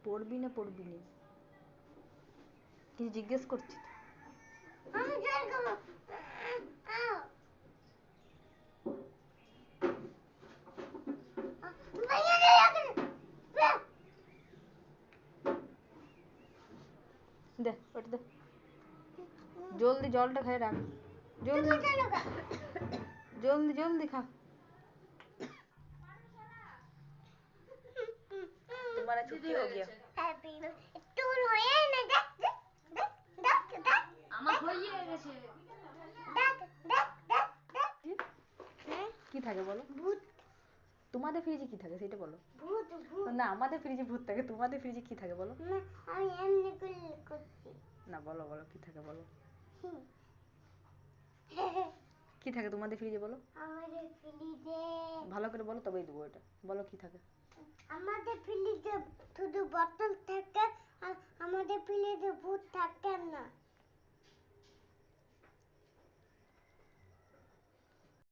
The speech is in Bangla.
পড়বি না পড়বি না কিছু জিজ্ঞেস করছি দে ওটা দে জলদি জলটা খেয়ে রাখ জলদি জলদি জলদি খা तुम्हारा छुट्टी हो गया टूल होए ना देख देख देख देख আমার হয়ে গেছে দেখ দেখ দেখ দেখ কি থাকে বলো ভূত তোমাদের ফ্রিজে কি থাকে সেটা বলো ভূত ভূত না আমাদের ফ্রিজে ভূত থাকে তোমাদের ফ্রিজে কি থাকে বলো না আমি এমনি করছি না বলো বলো কি থাকে বলো কি থাকে তোমাদের ফ্রিজে বলো আমাদের ফ্রিজে ভালো করে বলো তবেই দেবো এটা বলো কি থাকে আমাদের ফ্রিজে শুধু বোতল থাকে আর আমাদের ফ্রিজে ভূত থাকে